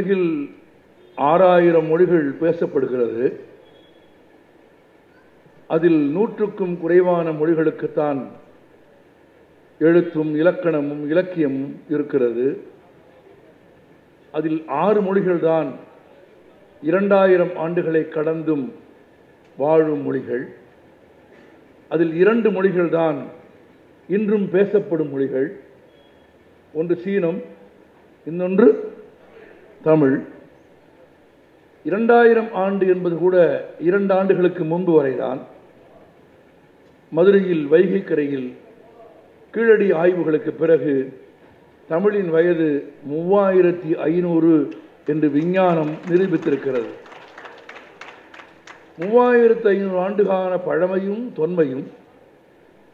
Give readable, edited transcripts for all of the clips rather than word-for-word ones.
உலகில் 6000 மொழிகள் பேசப்படுகிறது. அதில் 100க்கும் குறைவான மொழிகளுக்குத்தான் எழுத்தும் இலக்கணமும் இலக்கியமும் இருக்கிறது. அதில் 6 மொழிகள் தான் 2000 ஆண்டுகளை கடந்தும் வாழும் மொழிகள். அதில் 2 மொழிகள் தான் இன்றும் பேசப்படும் மொழிகள். ஒன்று சீனம், இன்னொன்று தமிழ். 2000 ஆண்டு என்பது கூட 2 ஆண்டுகளுக்கு முன்பு வரைதான். மதுரையில் வைகை கரையில் கீழடி ஆய்வுகளுக்கு பிறகு தமிழின் வயது 3500 என்று விஞ்ஞானம் நிரூபித்திருக்கிறது. 3500 ஆண்டுகால பழமையும் தொன்மையும்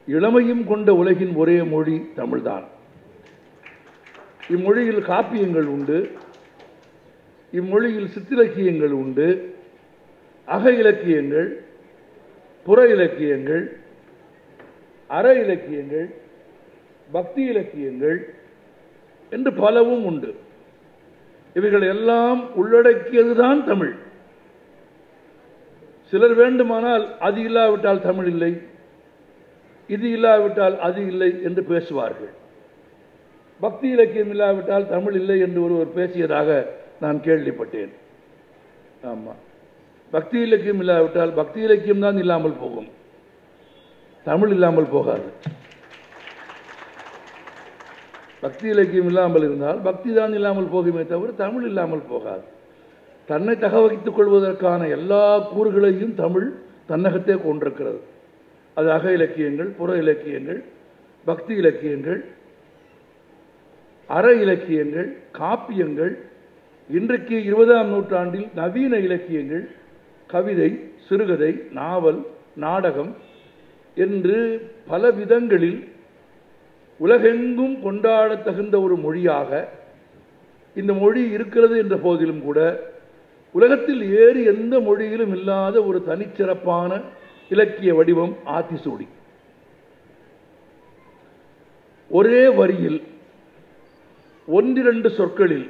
இளமையும் கொண்ட உலகின் ஒரே மொழி தமிழ்தான். இம்மொழியில் காப்பியங்கள் உண்டு, இம்மொழியில் சிற்றிலக்கியங்கள் உண்டு, அக இலக்கியங்கள், புற இலக்கியங்கள், அற இலக்கியங்கள், பக்தி இலக்கியங்கள் என்று பலவும் உண்டு. இவைகள் எல்லாம் உள்ளடக்கியதுதான் தமிழ். சிலர் வேண்டுமானால் அது இல்லாவிட்டால் தமிழ் இல்லை, இது இல்லாவிட்டால் அது இல்லை என்று பேசுவார்கள். பக்தி இலக்கியம் இல்லாவிட்டால் தமிழ் இல்லை என்று ஒருவர் பேசியதாக நான் கேள்விப்பட்டேன். ஆமாம், பக்தி இலக்கியம் இல்லாவிட்டால் பக்தி இலக்கியம் தான் இல்லாமல் போகும், தமிழ் இல்லாமல் போகாது. பக்தி இலக்கியம் இல்லாமல் இருந்தால் பக்தி தான் இல்லாமல் போகுமே தவிர தமிழ் இல்லாமல் போகாது. தன்னை தகவகித்துக் கொள்வதற்கான எல்லா கூறுகளையும் தமிழ் தன்னகத்தே கொண்டிருக்கிறது. அது அக இலக்கியங்கள், புற இலக்கியங்கள், பக்தி இலக்கியங்கள், அற இலக்கியங்கள், காப்பியங்கள், இன்றைக்கு 20ஆம் நூற்றாண்டில் நவீன இலக்கியங்கள், கவிதை, சிறுகதை, நாவல், நாடகம் என்று பல விதங்களில் உலகெங்கும் கொண்டாடத் தகுந்த ஒரு மொழியாக இந்த மொழி இருக்கிறது என்ற போதிலும் கூட உலகத்தில் வேறு எந்த மொழியிலும் இல்லாத ஒரு தனிச்சிறப்பான இலக்கிய வடிவம் ஆத்திசூடி. ஒரே வரியில் 1-2 சொற்களில்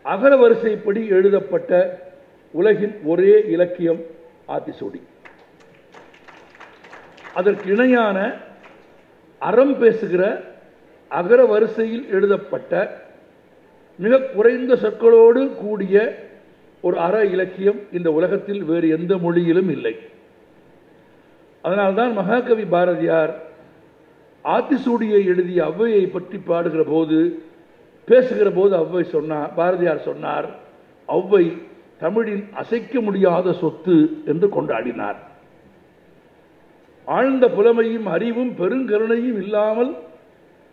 அகர வரிசைப்படி எழுதப்பட்ட உலகின் ஒரே இலக்கியம் ஆத்திசூடி. அதற்கு இணையான அறம் பேசுகிற அகர வரிசையில் எழுதப்பட்ட மிக குறைந்த சொற்களோடு கூடிய ஒரு அற இலக்கியம் இந்த உலகத்தில் வேறு எந்த மொழியிலும் இல்லை. அதனால்தான் மகாகவி பாரதியார் ஆத்திசூடியை எழுதிய ஔவையை பற்றி பாடுகிற போது, பேசுகிற போது பாரதியார் சொன்னார், ஔவை தமிழின் அசைக்க முடியாத சொத்து என்று கொண்டாடினார். ஆழ்ந்த புலமையும் அறிவும் பெருங்கருணையும் இல்லாமல்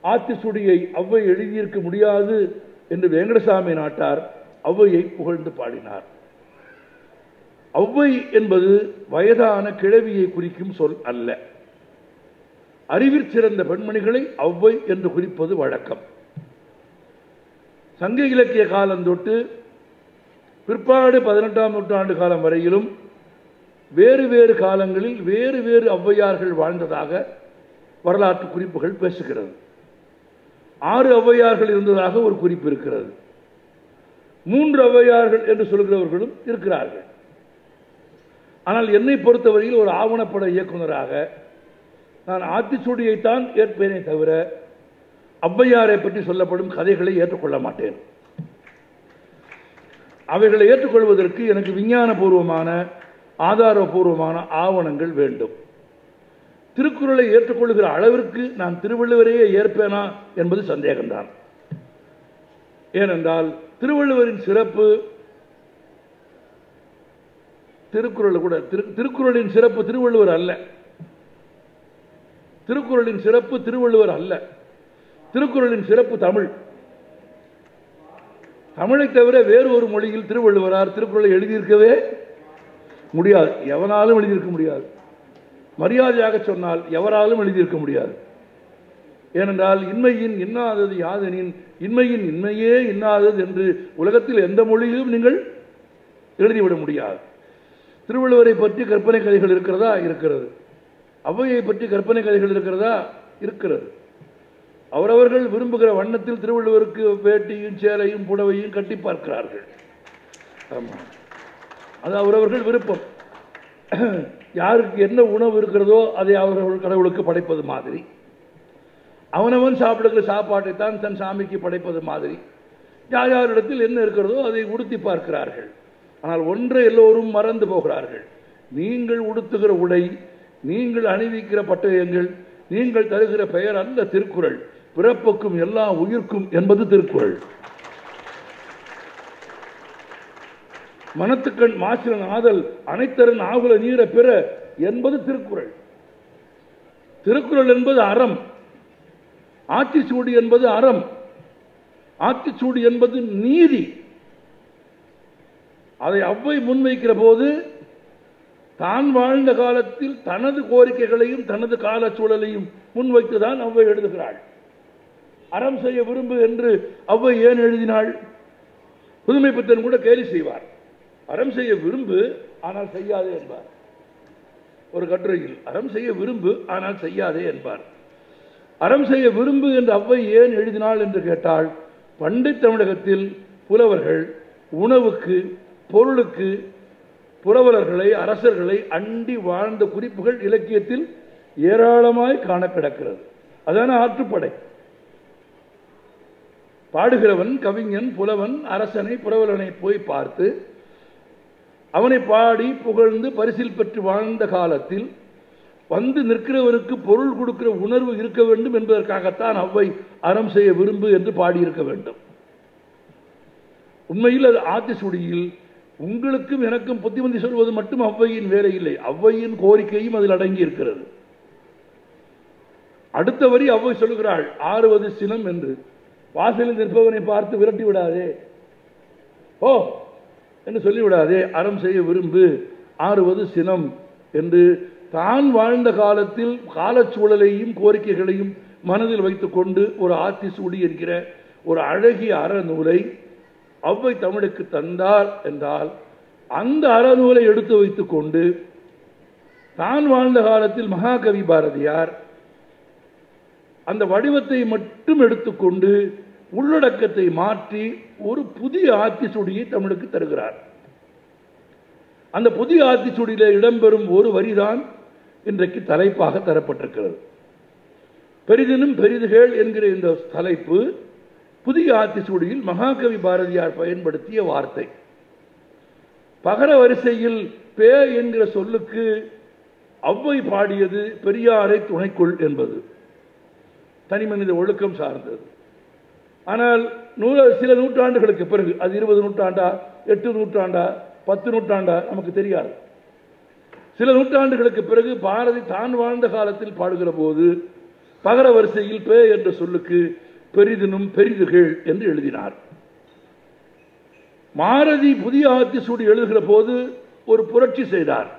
ஆத்திசூடியை ஔவை எழுதியிருக்க முடியாது என்று வெங்கடசாமி நாட்டார் ஔவையை புகழ்ந்து பாடினார். ஔவை என்பது வயதான கிழவியை குறிக்கும் சொல் அல்ல. அறிவில் சிறந்த பெண்மணிகளை ஔவை என்று குறிப்பது வழக்கம். சங்க இலக்கிய காலம் தொட்டு பிற்பாடு 18ஆம் நூற்றாண்டு காலம் வரையிலும் வேறு வேறு காலங்களில் வேறு வேறு ஔவையார்கள் வாழ்ந்ததாக வரலாற்று குறிப்புகள் பேசுகிறது. 6 ஔவையார்கள் இருந்ததாக ஒரு குறிப்பு இருக்கிறது. 3 ஔவையார்கள் என்று சொல்கிறவர்களும் இருக்கிறார்கள். ஆனால் என்னை பொறுத்தவரையில் ஒரு ஆவணப்பட இயக்குநராக நான் ஆத்திசூடியைத்தான் ஏற்பேனே தவிர ஔவையாரை பற்றி சொல்லப்படும் கதைகளை ஏற்றுக்கொள்ள மாட்டேன். அவைகளை ஏற்றுக்கொள்வதற்கு எனக்கு விஞ்ஞானபூர்வமான ஆதாரபூர்வமான ஆவணங்கள் வேண்டும். திருக்குறளை ஏற்றுக்கொள்ளுகிற அளவிற்கு நான் திருவள்ளுவரையே ஏற்பேனா என்பது சந்தேகம்தான். ஏனென்றால் திருவள்ளுவரின் சிறப்பு திருக்குறளின் சிறப்பு திருவள்ளுவர் அல்ல. திருக்குறளின் சிறப்பு திருவள்ளுவர் அல்ல. திருக்குறளின் சிறப்பு தமிழ். தமிழை தவிர வேறு ஒரு மொழியில் திருவள்ளுவரார் திருக்குறளை எழுதியிருக்கவே முடியாது. எவனாலும் எழுதியிருக்க முடியாது. மரியாதையாக சொன்னால் எவராலும் எழுதியிருக்க முடியாது. ஏனென்றால் இன்மையின் இன்னாதது யாதெனின் இன்மையின் இன்மையே இன்னாதது என்று உலகத்தில் எந்த மொழியிலும் நீங்கள் எழுதிவிட முடியாது. திருவள்ளுவரை பற்றி கற்பனை கதைகள் இருக்கிறதா? இருக்கிறது. ஔவையை பற்றி கற்பனை கதைகள் இருக்கிறதா? இருக்கிறது. அவரவர்கள் விரும்புகிற வண்ணத்தில் திருவள்ளுவருக்கு வேட்டியும் சேலையும் புடவையும் கட்டி பார்க்கிறார்கள். ஆமாம், அது அவரவர்கள் விருப்பம். யாருக்கு என்ன உணவு இருக்கிறதோ அதை அவரவர்கள் கடவுளுக்கு படைப்பது மாதிரி, அவனவன் சாப்பிடுகிற சாப்பாட்டை தான் தன் சாமிக்கு படைப்பது மாதிரி, யார் யாரிடத்தில் என்ன இருக்கிறதோ அதை உடுத்தி பார்க்கிறார்கள். ஆனால் ஒன்றை எல்லோரும் மறந்து போகிறார்கள். நீங்கள் உடுத்துகிற உடை, நீங்கள் அணிவிக்கிற பட்டயங்கள், நீங்கள் தருகிற பெயர் அல்ல திருக்குறள். பிறப்புக்கும் எல்லா உயிர்க்கும் என்பது திருக்குறள். மனத்துக்கண் மாசிலன் ஆதல் அனைத்தரன் ஆகுல நீர பெற என்பது திருக்குறள். திருக்குறள் என்பது அறம், ஆத்திச்சூடி என்பது அறம், ஆத்திச்சூடி என்பது நீதி. அதை அவ்வை முன்வைக்கிற போது தான் வாழ்ந்த காலத்தில் தனது கோரிக்கைகளையும் தனது கால சூழலையும் முன்வைத்துதான் அவ்வை எழுதுகிறாள். அறம் செய்ய விரும்பு என்று அவ்வை ஏன் எழுதினாள்? புதுமைப்பித்தன் கூட கேலி செய்வார். அறம் செய்ய விரும்பு ஆனால் செய்யாதே என்பார். ஒரு கட்டுரையில் அறம் செய்ய விரும்பு ஆனால் செய்யாதே என்பார். அறம் செய்ய விரும்பு என்று அவ்வை ஏன் எழுதினாள் என்று கேட்டால், பண்டை தமிழகத்தில் புலவர்கள் உணவுக்கு, பொருளுக்கு புரவலர்களை, அரசர்களை அண்டி வாழ்ந்த குறிப்புகள் இலக்கியத்தில் ஏராளமாய் காண கிடக்கிறது. அதான ஆற்றுப்படை. பாடுகிறவன், கவிஞன், புலவன் அரசனை, புரவலனை போய் பார்த்து அவனை பாடி புகழ்ந்து பரிசில் பெற்று வாழ்ந்த காலத்தில் வந்து நிற்கிறவருக்கு பொருள் கொடுக்கிற உணர்வு இருக்க வேண்டும் என்பதற்காகத்தான் அவ்வை அறம் செய்ய விரும்பு என்று பாடியிருக்க வேண்டும். உண்மையில் அது ஆத்திச்சூடியில் உங்களுக்கும் எனக்கும் புத்திமதி சொல்வது மட்டும் அவ்வையின் வேலை இல்லை, அவ்வையின் கோரிக்கையும் அதில் அடங்கி இருக்கிறது. அடுத்த வரி அவ்வை சொல்லுகிறாள், ஆறுவது சினம் என்று. வாசலில் நிற்பவனை பார்த்து விரட்டி விடாதே, ஓ என்று சொல்லிவிடாதே, அறம் செய்ய விரும்பு, ஆறுவது சினம் என்று தான் வாழ்ந்த காலத்தில் காலச்சூழலையும் கோரிக்கைகளையும் மனதில் வைத்துக் கொண்டு ஒரு ஆத்திச்சூடி என்கிற ஒரு அழகிய அறநூலை அவ்வை தமிழுக்கு தந்தார் என்றால், அந்த அறநூலை எடுத்து வைத்துக் கொண்டு தான் வாழ்ந்த காலத்தில் மகாகவி பாரதியார் அந்த வடிவத்தை மட்டும் எடுத்துக்கொண்டு உள்ளடக்கத்தை மாற்றி ஒரு புதிய ஆத்திச்சூடியை தமிழுக்கு தருகிறார். அந்த புதிய ஆத்திச்சூடியிலே இடம்பெறும் ஒரு வரிதான் இன்றைக்கு தலைப்பாக தரப்பட்டிருக்கிறது. பெரிதினும் பெரிதுகள் என்கிற இந்த தலைப்பு புதிய ஆத்திச்சூடியில் மகாகவி பாரதியார் பயன்படுத்திய வார்த்தை. பகர வரிசையில் பே என்கிற சொல்லுக்கு அவ்வை பாடியது பெரியாரை துணைக்குள் என்பது தனிமனித ஒழுக்கம் சார்ந்தது. ஆனால் சில நூற்றாண்டுகளுக்கு பிறகு, அது 20 நூற்றாண்டா, 8 நூற்றாண்டா, 10 நூற்றாண்டா நமக்கு தெரியாது, சில நூற்றாண்டுகளுக்கு பிறகு பாரதி தான் வாழ்ந்த காலத்தில் பாடுகிற போது பகர வரிசையில் பே என்ற சொல்லுக்கு பெரிதினும் பெரிதுகள் என்று எழுதினார். மாரதி புதிய ஆத்திச்சூடி எழுதுகிற போது ஒரு புரட்சி செய்தார்.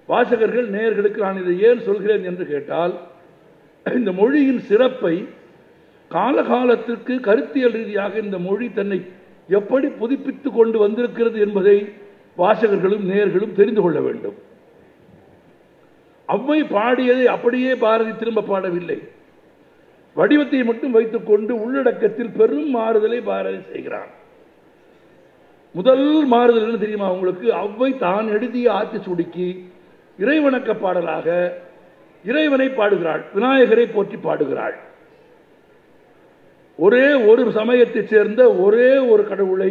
வாசகர்கள், நேயர்களுக்கு நான் இதை ஏன் சொல்கிறேன் என்று கேட்டால், இந்த மொழியின் சிறப்பை காலகாலத்திற்கு கருத்தியல் ரீதியாக இந்த மொழி தன்னை எப்படி புதுப்பித்துக் கொண்டு வந்திருக்கிறது என்பதை வாசகர்களும் நேயர்களும் தெரிந்து கொள்ள வேண்டும். அவ்வை பாடியதை அப்படியே பாரதி திரும்ப பாடவில்லை. வடிவத்தை மட்டும் வைத்துக் கொண்டு உள்ளடக்கத்தில் பெரும் மாறுதலை பாரதி செய்கிறான். முதல் மாறுதல் என்ன தெரியுமா உங்களுக்கு? அவ்வை தான் எழுதிய ஆத்திச்சூடிக்கு இறைவணக்க பாடலாக இறைவனை பாடுகிறாள், விநாயகரை போற்றி பாடுகிறாள். ஒரே ஒரு சமயத்தைச் சேர்ந்த ஒரே ஒரு கடவுளை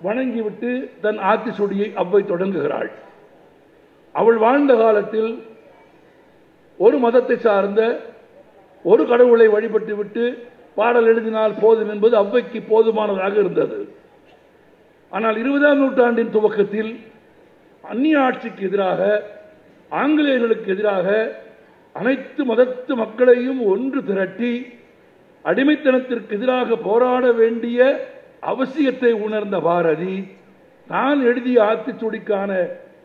வணங்கிவிட்டு தன் ஆத்திச்சூடியை அவ்வை தொடங்குகிறாள். அவள் வாழ்ந்த காலத்தில் ஒரு மதத்தை சார்ந்த ஒரு கடவுளை வழிபட்டு விட்டு பாடல் எழுதினால் போதும் என்பது அவ்வைக்கு போதுமானதாக இருந்தது. ஆனால் 20ஆம் நூற்றாண்டின் துவக்கத்தில் அந்நிய ஆட்சிக்கு எதிராக, ஆங்கிலேயர்களுக்கு எதிராக அனைத்து மதத்து மக்களையும் ஒன்று திரட்டி அடிமைத்தனத்திற்கு எதிராக போராட வேண்டிய அவசியத்தை உணர்ந்த பாரதி தான் எழுதிய ஆத்திச்சூடிக்கான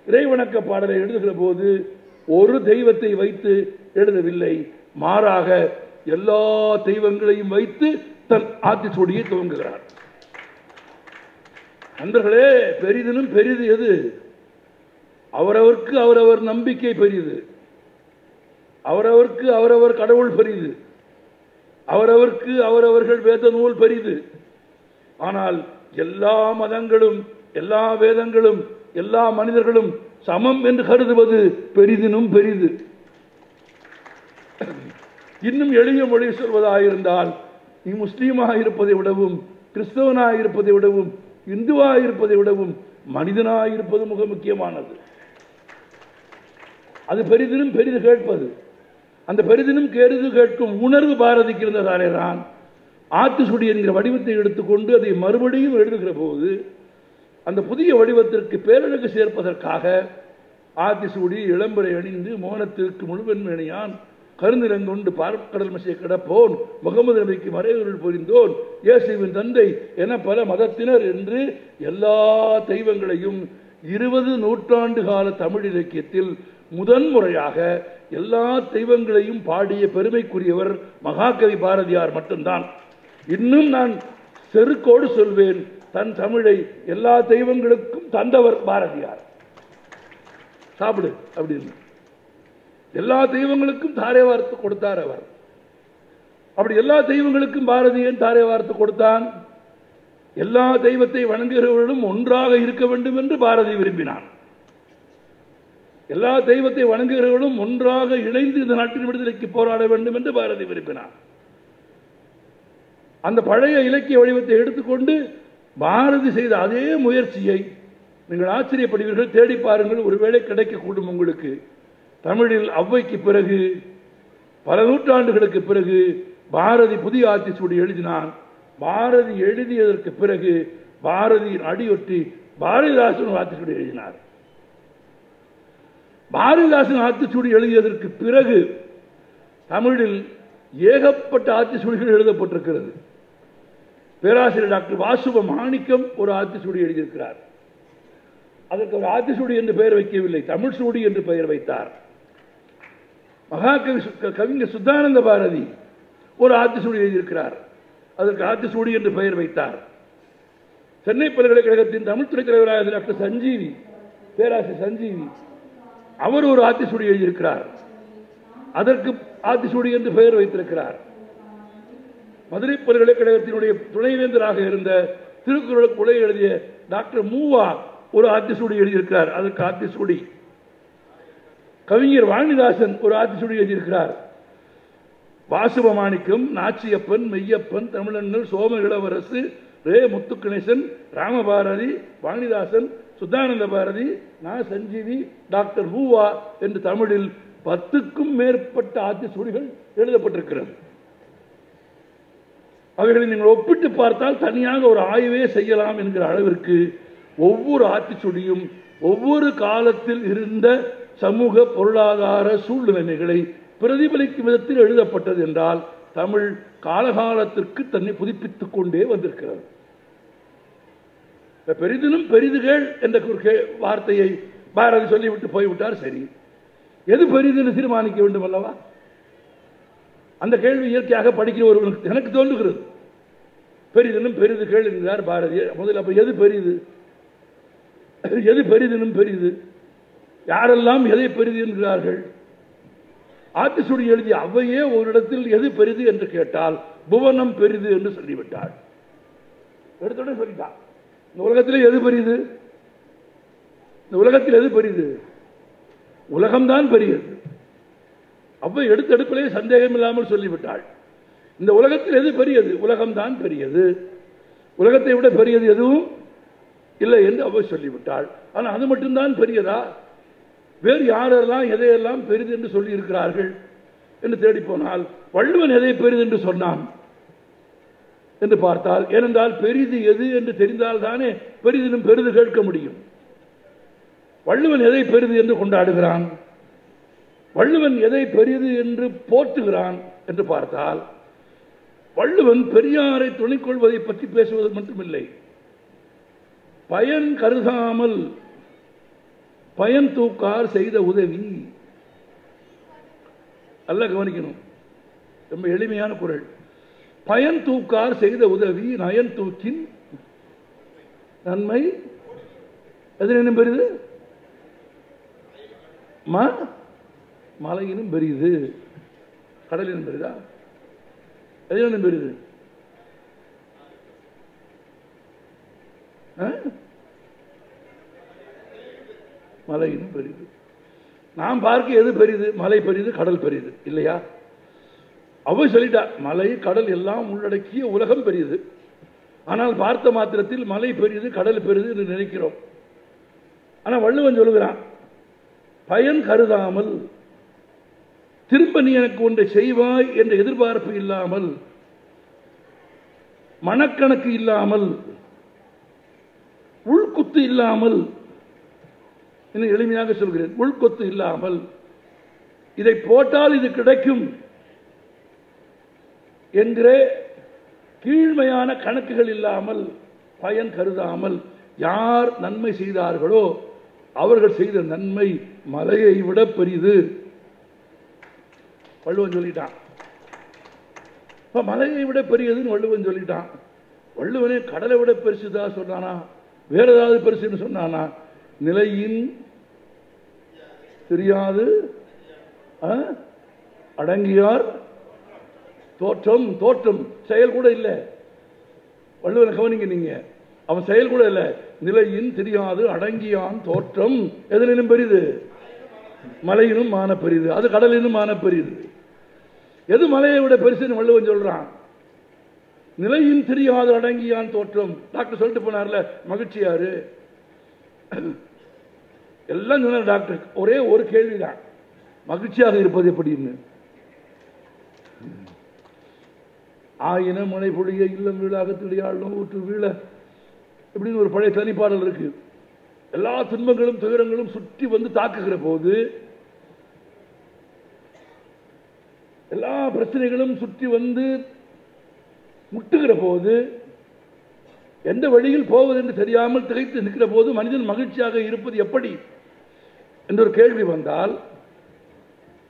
இறைவணக்க பாடலை எழுதுகிற போது ஒரு தெய்வத்தை வைத்து எழுதவில்லை, மாறாக எல்லா தெய்வங்களையும் வைத்து தன் ஆத்திச்சூடியை துவங்குகிறார். நண்பர்களே, பெரிதினும் பெரிது எது? அவரவருக்கு அவரவர் நம்பிக்கை பெரிது, அவரவருக்கு அவரவர் கடவுள் பெரிது, அவரவருக்கு அவரவர்கள் வேத நூல் பெரிது. ஆனால் எல்லா மதங்களும் எல்லா வேதங்களும் எல்லா மனிதர்களும் சமம் என்று கருதுவது பெரிதினும் பெரிது. இன்னும் எளிய மொழி சொல்வதாயிருந்தால், நீ முஸ்லீமாக இருப்பதை விடவும் கிறிஸ்தவனாக இருப்பதை விடவும் இந்துவாக இருப்பதை விடவும் மனிதனாக இருப்பது மிக முக்கியமானது. அது பெரிதினும் பெரிது கேட்பது. அந்த பெரிதினும் பெரிது கேட்கும் உணர்வு பாரதிக்கு இருந்ததாலே தான் ஆத்திசூடி என்கிற வடிவத்தை எடுத்துக்கொண்டு அதை மறுபடியும் எழுதுகிற போது அந்த புதிய வடிவத்திற்கு பேரழகு சேர்ப்பதற்காக ஆத்திசூடி இளம்பரை அணிந்து மோனத்திற்கு முழுவன்மேனியான் கருநிறங்கொண்டு பார்க்கடல் மசை கிடப்போன் முகமது நபிக்கு மறைவுகள் புரிந்தோன் இயேசுவின் தந்தை என பல மதத்தினர் என்று எல்லா தெய்வங்களையும் 20 நூற்றாண்டு கால தமிழ் இலக்கியத்தில் முதன்முறையாக எல்லா தெய்வங்களையும் பாடிய பெருமைக்குரியவர் மகாகவி பாரதியார் மட்டும்தான். இன்னும் நான் செருக்கோடு சொல்வேன், தன் தமிழை எல்லா தெய்வங்களுக்கும் தந்தவர் பாரதியார். சாப்பிடு அப்படின்னு எல்லா தெய்வங்களுக்கும் தாரை வார்த்து கொடுத்தார் அவர். அப்படி எல்லா தெய்வங்களுக்கும் பாரதியன் தாரை வார்த்து கொடுத்தான். எல்லா தெய்வத்தை வணங்குகிறவர்களும் ஒன்றாக இருக்க வேண்டும் என்று பாரதி விரும்பினான். எல்லா தெய்வத்தை வணங்குகிறவர்களும் ஒன்றாக இணைந்து இந்த நாட்டின் விடுதலைக்கு போராட வேண்டும் என்று பாரதி விரும்பினார். அந்த பழைய இலக்கிய வடிவத்தை எடுத்துக்கொண்டு பாரதி செய்த அதே முயற்சியை நீங்கள் ஆச்சரியப்படுவீர்கள். தேடி பாருங்கள், ஒருவேளை கிடைக்கக்கூடும் உங்களுக்கு. தமிழில் ஔவைக்கு பிறகு பல நூற்றாண்டுகளுக்கு பிறகு பாரதி புதிய ஆத்திசூடி எழுதினான். பாரதி எழுதியதற்கு பிறகு பாரதியின் அடியொற்றி பாரதிதாசன் ஆத்திசூடி எழுதினார். பாரதிதாசன் ஆத்திசூடி எழுதியதற்கு பிறகு தமிழில் ஏகப்பட்ட ஆத்திசூடிகள் எழுதப்பட்டிருக்கிறது. பேராசிரியர் டாக்டர் வாசுவ மாணிக்கம் ஒரு ஆத்திசூடி எழுதியிருக்கிறார். அதற்கு ஒரு ஆத்திசூடி என்று பெயர் வைக்கவில்லை, தமிழ் சூடி என்று பெயர் வைத்தார். மகாகவி கவிஞர் சுத்தானந்த பாரதி ஒரு ஆத்திசூடி எழுதியிருக்கிறார். அதற்கு ஆத்திசூடி என்று பெயர் வைத்தார். சென்னை பல்கலைக்கழகத்தின் தமிழ்துறை தலைவராக டாக்டர் சஞ்சீவி, பேராசிரியர் சஞ்சீவி, அவர் ஒரு ஆத்திசூடி எழுதியிருக்கிறார். அதற்கு ஆத்திசூடி என்று பெயர் வைத்திருக்கிறார். மதுரை பல்கலைக்கழகத்தினுடைய துணைவேந்தராக இருந்த திருக்குறளுக்கு உரை எழுதிய டாக்டர் மூவா ஒரு ஆத்திசூடி எழுதியிருக்கிறார். அதற்கு ஆத்திசூடி. கவிஞர் வாணிதாசன் ஒரு ஆத்திசூடி எழுதியிருக்கிறார். வாசுவமாணிக்கம், நாச்சியப்பன், மெய்யப்பன், தமிழண்ணல், சோம இளவரசு, ரே முத்துக்கணேசன், ராமபாரதி, வாணிதாசன், சுத்தானந்த பாரதி, நா சஞ்சீவி, டாக்டர் மூவா என்று தமிழில் 10க்கும் மேற்பட்ட ஆத்திசூடிகள் எழுதப்பட்டிருக்கிறது. அவைகளை நீங்கள் ஒப்பிட்டு பார்த்தால் தனியாக ஒரு ஆய்வே செய்யலாம் என்கிற அளவிற்கு ஒவ்வொரு ஆத்திசூடியும் ஒவ்வொரு காலத்தில் இருந்த சமூக பொருளாதார சூழ்நிலைகளை பிரதிபலிக்கும் விதத்தில் எழுதப்பட்டது என்றால் தமிழ் காலகாலத்திற்கு தன்னை புதுப்பித்துக் கொண்டே வந்திருக்கிறது. பெரிதினும் பெரிதுகள் என்ற வார்த்தையை பாரதி சொல்லிவிட்டு போய்விட்டார். சரி, எது பெரிது என்று தீர்மானிக்க வேண்டும் அல்லவா? அந்த கேள்வி இயற்கையாக படிக்கிற ஒருவனுக்கு எனக்கு தோன்றுகிறது. பெரிதினும் பெரிதுகள் என்கிறார் பாரதி. முதல்ல அப்ப எது பெரிது? எது பெரிதினும் பெரிது? யாரெல்லாம் எதை பெரிது என்கிறார்கள்? ஆத்திசூடி எழுதிய அவையே ஒரு இடத்தில் எது பெரிது என்று கேட்டால் புவனம் பெரிது என்று சொல்லிவிட்டாள். எடுத்தோட சொல்லிட்டான். இந்த உலகத்தில் எது பெரிது? இந்த உலகத்தில் எது பெரிது? உலகம்தான் பெரியது. அவ்வை எடுத்தெடுப்பிலே சந்தேகம் இல்லாமல் சொல்லிவிட்டாள். இந்த உலகத்தில் எது பெரியது? உலகம்தான் பெரியது. உலகத்தை விட பெரியது எதுவும் இல்லை என்று அவ்வை சொல்லிவிட்டாள். ஆனால் அது மட்டும்தான் பெரியதா? வேறு யாரெல்லாம் எதையெல்லாம் பெரிது என்று சொல்லி இருக்கிறார்கள் என்று தேடி போனால் வள்ளுவன் எதை பெரிது என்று சொன்னான் என்று பார்த்தால், ஏனென்றால் பெரிது எது என்று தெரிந்தால் தானே பெரிதினும் பெரிது கேட்க முடியும். வள்ளுவன் எதை பெரிது என்று கொண்டாடுகிறான்? வள்ளுவன் எதை பெரிது என்று போற்றுகிறான் என்று பார்த்தால், வள்ளுவன் பெரியாரை துணைக் கொள்வதை பற்றி பேசுவது மட்டுமில்லை, பயன் கருதாமல் பயன் தூக்கார் செய்த உதவி. நல்ல கவனிக்கணும், ரொம்ப எளிமையான குறள். பயன் தூக்கார் செய்த உதவி நயன் தூக்கின் நன்மை எதினும் பெரிது, மலையினும் பெரிது, கடலினும் பெரிதா? எதிலும் பெரிது? மலையினும் பெரிது. நாம் பார்க்க எது பெரிது? மலை பெரிது, கடல் பெரிது இல்லையா? அவ சொல்லிட்டா, மலை கடல் எல்லாம் உள்ளடக்கிய உலகம் பெரிது. ஆனால் பார்த்த மாத்திரத்தில் மலை பெரிது, கடல் பெரிது என்று நினைக்கிறோம். ஆனால் வள்ளுவன் சொல்லுகிறான், பயன் கருதாமல், திரும்ப நீ எனக்கு ஒன்றை செய்வாய் என்ற எதிர்பார்ப்பு இல்லாமல், மனக்கணக்கு இல்லாமல், உள்குத்து இல்லாமல், இன்னும் எளிமையாக சொல்கிறேன், உள்கொத்து இல்லாமல், இதை போட்டால் இது கிடைக்கும் என்கிற கீழ்மையான கணக்குகள் இல்லாமல், பயன் கருதாமல் யார் நன்மை செய்தார்களோ அவர்கள் செய்த நன்மை மலையை விட பெரிது. வள்ளுவன் சொல்லிட்டான். மலையை விட பெரியதுன்னு வள்ளுவன் சொல்லிட்டான். வள்ளுவனே கடலை விட பெருசுதான் சொன்னானா? வேற ஏதாவது பெருசுன்னு சொன்னானா? நிலையின் தெரியாது அடங்கியார் தோற்றம். தோற்றம் செயல் கூட இல்லை. வள்ளுவனை கவனிங்க நீங்க, அவன் செயல் கூட இல்லை. நிலையின் தெரியாது அடங்கியான் தோற்றம் எதிலும் பெரிது? மலையினும் மான பெரிது, அது கடலினும் மான பெரிது. எது மலையை விட பெருசுன்னு வள்ளுவன் சொல்றான்? நிலையின் தெரியாது அடங்கியான் தோற்றம். டாக்டர் சொல்லிட்டு போனார்ல, மகிழ்ச்சியாரு எல்லாம் சொன்னார் டாக்டர். ஒரே ஒரு கேள்விதான், மகிழ்ச்சியாக இருப்பது எப்படின்னு. ஆயின மழை பொழிய இல்லம் வீழாக திடையாளும் ஊற்று வீழ இப்படின்னு ஒரு பழைய தனிப்பாடல் இருக்கு. எல்லா துன்பங்களும் துயரங்களும் சுற்றி வந்து தாக்குகிற போது, எல்லா பிரச்சனைகளும் சுற்றி வந்து முட்டுகிற போது, எந்த வழியில் போவது என்று தெரியாமல் திகைத்து நிற்கிற போது மனிதன் மகிழ்ச்சியாக இருப்பது எப்படி என்ற ஒரு கேள்வி வந்தால்,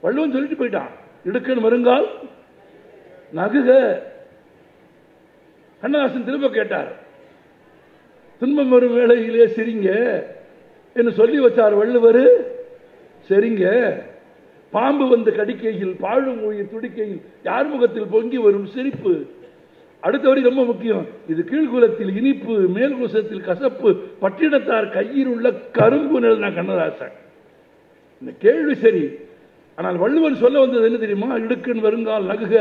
வள்ளுவன் சொல்லிட்டு போயிட்டான், இடுக்கன் வருங்கால் நகுக. கண்ணதாசன் திரும்ப கேட்டார், துன்பம் வரும் வேளையிலே சிரிங்க என்று சொல்லி வச்சார் வள்ளுவர். சரிங்க, பாம்பு வந்து கடிக்கையில் பாழும் உயிர் துடிக்கையில் யார் முகத்தில் பொங்கி வரும் சிரிப்பு. அடுத்த வரி ரொம்ப முக்கியம், இது கீழ்குலத்தில் இனிப்பு மேல் குலத்தில் கசப்பு பட்டினத்தார் கையில் உள்ள கரும்பு நெல். கண்ணதாசன் இந்த கேள்வி சரி, ஆனால் வள்ளுவன் சொல்ல வந்தது என்ன தெரியுமா? இடுக்கன் வருங்கால் நகுக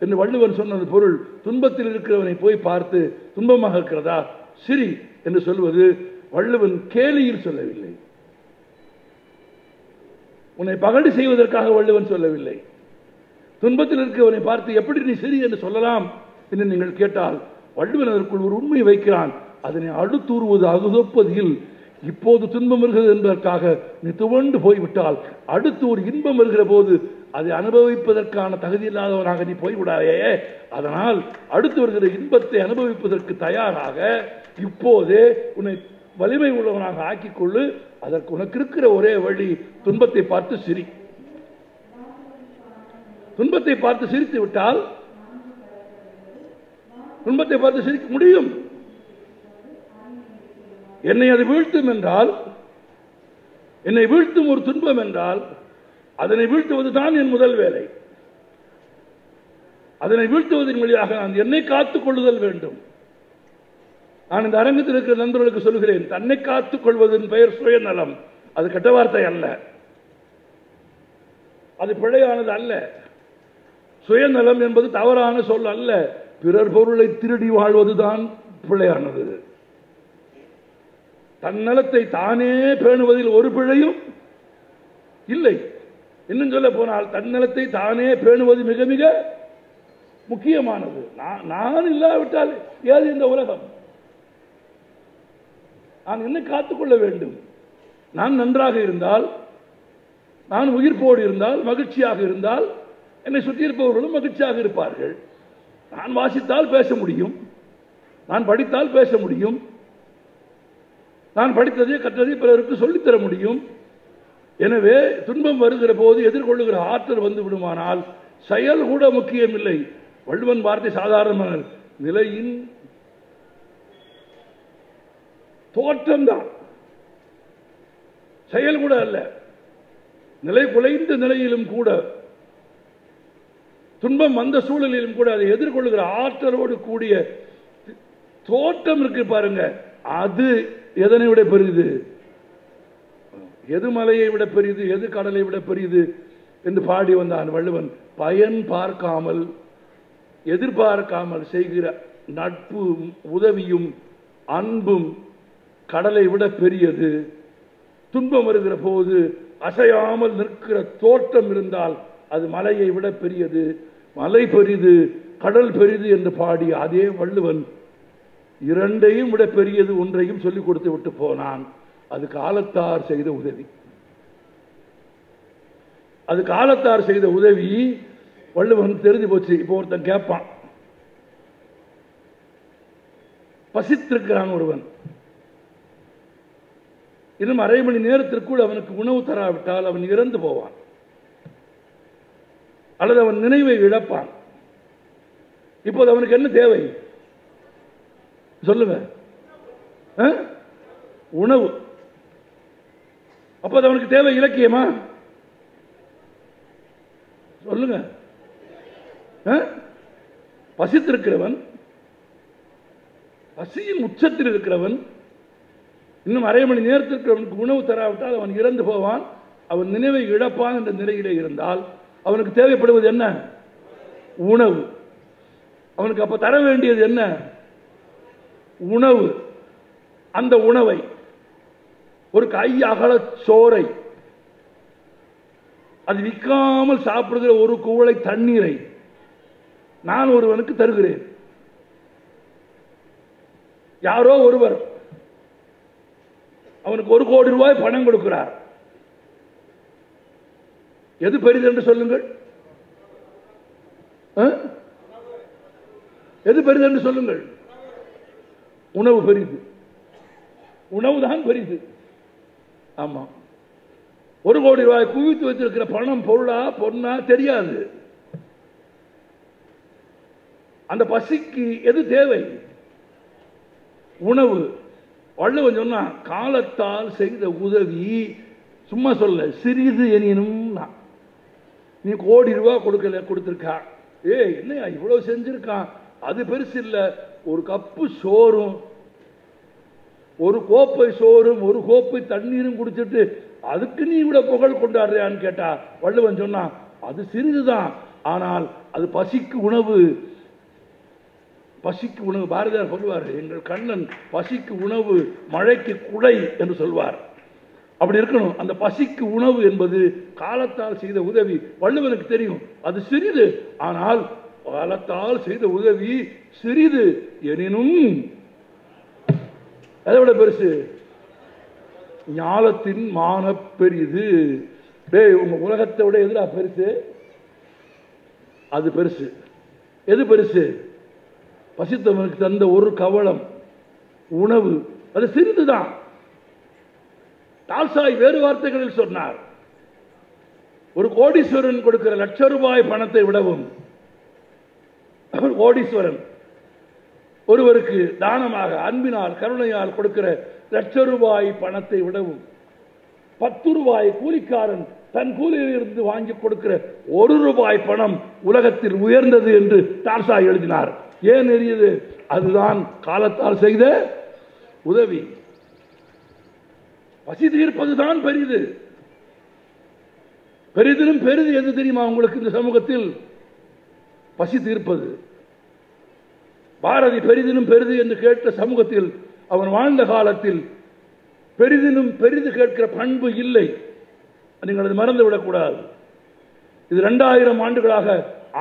என்று வள்ளுவன் சொன்னது பொருள், துன்பத்தில் இருக்கிறவனை போய் பார்த்து துன்பமாக இருக்கிறதா சிரி என்று சொல்வது வள்ளுவன் கேலியில் சொல்லவில்லை. உன்னை பகடி செய்வதற்காக வள்ளுவன் சொல்லவில்லை. துன்பத்தில் இருக்கிறவனை பார்த்து எப்படி நீ சிரி என்று சொல்லலாம் என்று நீங்கள் கேட்டால், வள்ளுவன் அதற்குள் ஒரு உண்மை வைக்கிறான். அதனை அடுத்தூறுவது அகுதொப்பதில். இப்போது துன்பம் வருகிறது என்பதற்காக நீ துவண்டு போய்விட்டால் அடுத்து ஒரு இன்பம் வருகிற போது அதை அனுபவிப்பதற்கான தகுதி இல்லாதவனாக நீ போய்விடாதே. அதனால் அடுத்து வருகிற இன்பத்தை அனுபவிப்பதற்கு தயாராக இப்போதே உன்னை வலிமை உள்ளவனாக ஆக்கிக் கொள்ளு. அதற்கு உனக்கு இருக்கிற ஒரே வழி துன்பத்தை பார்த்து சிரி. துன்பத்தை பார்த்து சிரித்து விட்டால், துன்பத்தை பார்த்து சிரிக்க முடியும். என்னை அது வீழ்த்தும் என்றால், என்னை வீழ்த்தும் ஒரு துன்பம் என்றால், அதனை வீழ்த்துவது தான் என் முதல் வேலை. அதனை வீழ்த்துவதன் வழியாக நான் என்னை காத்துக் கொள்ளுதல் வேண்டும். நான் இந்த அரங்கத்தில் இருக்கிற நண்பர்களுக்கு சொல்கிறேன், தன்னை காத்துக் கொள்வதன் பெயர் சுயநலம். அது கெட்ட வார்த்தை அல்ல, அது பிழையானது அல்ல. சுயநலம் என்பது தவறான சொல் அல்ல. பிறர் பொருளை திருடி வாழ்வதுதான் பிழையானது. தன்னலத்தை தானே பேணுவதில் ஒரு பிழையும் இல்லை. இன்னும் சொல்ல போனால் தன்னலத்தை தானே பேணுவது மிக மிக முக்கியமானது. நான் இல்லாவிட்டால் ஏது இந்த உலகம்? நான் என்னை காத்துக்கொள்ள வேண்டும். நான் நன்றாக இருந்தால், நான் உயிர்ப்போடு இருந்தால், மகிழ்ச்சியாக இருந்தால், என்னை சுற்றி இருப்பவர்களும் மகிழ்ச்சியாக இருப்பார்கள். நான் வாசித்தால் பேச முடியும், நான் படித்தால் பேச முடியும், நான் படித்ததை கற்றதை பிறருக்கு சொல்லித்தர முடியும். எனவே துன்பம் வருகிற போது எதிர்கொள்ளுகிற ஆற்றல் வந்து விடுமானால் செயல் கூட முக்கியமில்லை. வள்ளுவன் வார்த்தை சாதாரண நிலையின் தோற்றம்தான், செயல் கூட அல்ல. நிலை குலைந்த நிலையிலும் கூட துன்பம் வந்த சூழலிலும் கூட அதை எதிர்கொள்ளுகிற ஆற்றலோடு கூடிய தோற்றம் இருக்கு பாருங்க, அது எதனை விட பெரியது? எது மலையை விட பெரியது, எது கடலை விட பெரியது என்று பாடி வந்தான் வள்ளுவன். பயன் பார்க்காமல் எதிர்பார்க்காமல் செய்கிற நட்பும் உதவியும் அன்பும் கடலை விட பெரியது. துன்பம் வருகிற போது அசையாமல் நிற்கிற தோற்றம் இருந்தால் அது மலையை விட பெரியது. மலை பெரிது, கடல் பெரிது என்று பாடி அதே வள்ளுவன் இரண்டையும் விட பெரியது ஒன்றையும் சொல்லிக் கொடுத்து விட்டு போனான். அது காலத்தார் செய்த உதவி. அது காலத்தார் செய்த உதவி. வள்ளுவன் தெரிஞ்சு போச்சு. இப்போ ஒருத்தன் கேட்பான், பசித்திருக்கிறான் ஒருவன், இன்னும் அரை மணி நேரத்திற்குள் அவனுக்கு உணவு தராவிட்டால் அவன் இறந்து போவான் அல்லது அவன் நினைவை இழப்பான். இப்போது அவனுக்கு என்ன தேவை சொல்லுங்க? உணவு. அப்போது அவனுக்கு தேவை இலக்கியமா? சொல்லுங்க. பசித்திருக்கிறவன், பசியின் உச்சத்தில் இருக்கிறவன், இன்னும் அரை மணி நேரத்திற்கு அவனுக்கு உணவு தராவிட்டால் அவன் இறந்து போவான், அவன் நினைவை இழப்பான் என்ற நிலையிலே இருந்தால் அவனுக்கு தேவைப்படுவது என்ன? உணவு. அவனுக்கு அப்ப தர வேண்டியது என்ன? உணவு. அந்த உணவை, ஒரு கை அகல சோறை, அது விற்காமல் சாப்பிடுகிற ஒரு குவளை தண்ணீரை நான் ஒருவனுக்கு தருகிறேன். யாரோ ஒருவர் அவனுக்கு 1 கோடி ரூபாய் பணம் கொடுக்கிறார். எது பெரிது என்று சொல்லுங்கள்? எது பெரிது என்று சொல்லுங்கள்? உணவு பெரிது. உணவுதான் பெரிது. ஆமா. 1 கோடி ரூபாய் குவித்து வைத்திருக்கிற பணம் பொருளா பொன்னா தெரியாது. அந்த பசிக்கு எது தேவை? உணவு. வள்ளுவன் சொன்னா, காலத்தால் செய்த உதவி சும்மா சொல்ல, சிறிது எனினும். நீ 1 கோடி ரூபாய் கொடுத்திருக்கா, என்னையா இவ்வளவு செஞ்சிருக்கான், அது பெருசு இல்ல. ஒரு கப்பு சோறும், ஒரு கோப்பை சோறும், ஒரு கோப்பை தண்ணீரும் குடிச்சிட்டு அதுக்கு நீ இவ்வளவு புகழ் கொண்டாடுறியான்னு கேட்டா வள்ளுவன் சொன்னா, அது சிறிதுதான், ஆனால் அது பசிக்கு உணவு. பசிக்கு உணவு. பாரதியார் சொல்வார், எங்கள் கண்ணன் பசிக்கு உணவு, மழைக்கு குடை என்று சொல்வார். அப்படி இருக்கணும். அந்த பசிக்கு உணவு என்பது காலத்தால் செய்த உதவி. வள்ளுவனுக்கு தெரியும் அது சிறிது, ஆனால் காலத்தால் செய்த உதவி சிறிது எனினும் அதை விட பெருசு. ஞாலத்தின் மான பெரிது. உங்க உலகத்தை விட எதுடா பெருசு? அது பெருசு. எது பெருசு? பசித்தவனுக்கு தந்த ஒரு கவளம் உணவு, அது சிறிதுதான். டால்ஸ்டாய் வேறு வார்த்தைகளில் சொன்னார், ஒரு கோடீஸ்வரன் கொடுக்கிற 1,00,000 ரூபாய் பணத்தை விடவும், அவர் கோடீஸ்வரன் ஒருவருக்கு தானமாக அன்பினால் கருணையால் கொடுக்கிற 1,00,000 ரூபாய் பணத்தை விடவும் 10 ரூபாய் கூலிக்காரன் தன் கூலியில் இருந்து வாங்கி கொடுக்கிற 1 ரூபாய் பணம் உலகத்தில் உயர்ந்தது என்று டால்ஸ்டாய் எழுதினார். ஏன் எரியது? அதுதான் காலத்தால் செய்த உதவி. பசி தீர்ப்பதுதான் பெரிது. பெரிதிலும் பெரிது எது தெரியுமா உங்களுக்கு இந்த சமூகத்தில்? பசி தீர்ப்பது. பாரதி பெரிதிலும் பெரிது என்று கேட்ட சமூகத்தில் அவன் வாழ்ந்த காலத்தில் பெரிதிலும் பெரிது கேட்கிற பண்பு இல்லை. நீங்கள் அதை மறந்துவிடக்கூடாது. இது 2000 ஆண்டுகளாக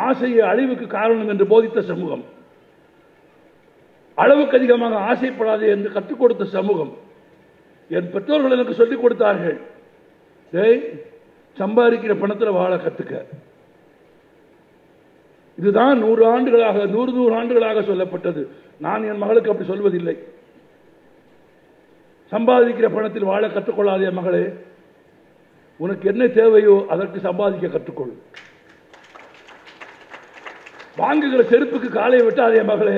ஆசையை அழிவுக்கு காரணம் என்று போதித்த சமூகம், அளவுக்கு அதிகமாக ஆசைப்படாதே என்று கற்றுக் கொடுத்த சமூகம். என் பெற்றோர்கள் எனக்கு சொல்லிக் கொடுத்தார்கள், சம்பாதிக்கிற பணத்தில் வாழ கத்துக்க. இதுதான் 100 ஆண்டுகளாக 100 ஆண்டுகளாக சொல்லப்பட்டது. நான் என் மகளுக்கு அப்படி சொல்வதில்லை. சம்பாதிக்கிற பணத்தில் வாழ கற்றுக்கொள்ளாதே மகளே, உனக்கு என்ன தேவையோ அதற்கு சம்பாதிக்க கற்றுக்கொள். வாங்குகிற செருப்புக்கு காலை வெட்டாதே மகளே,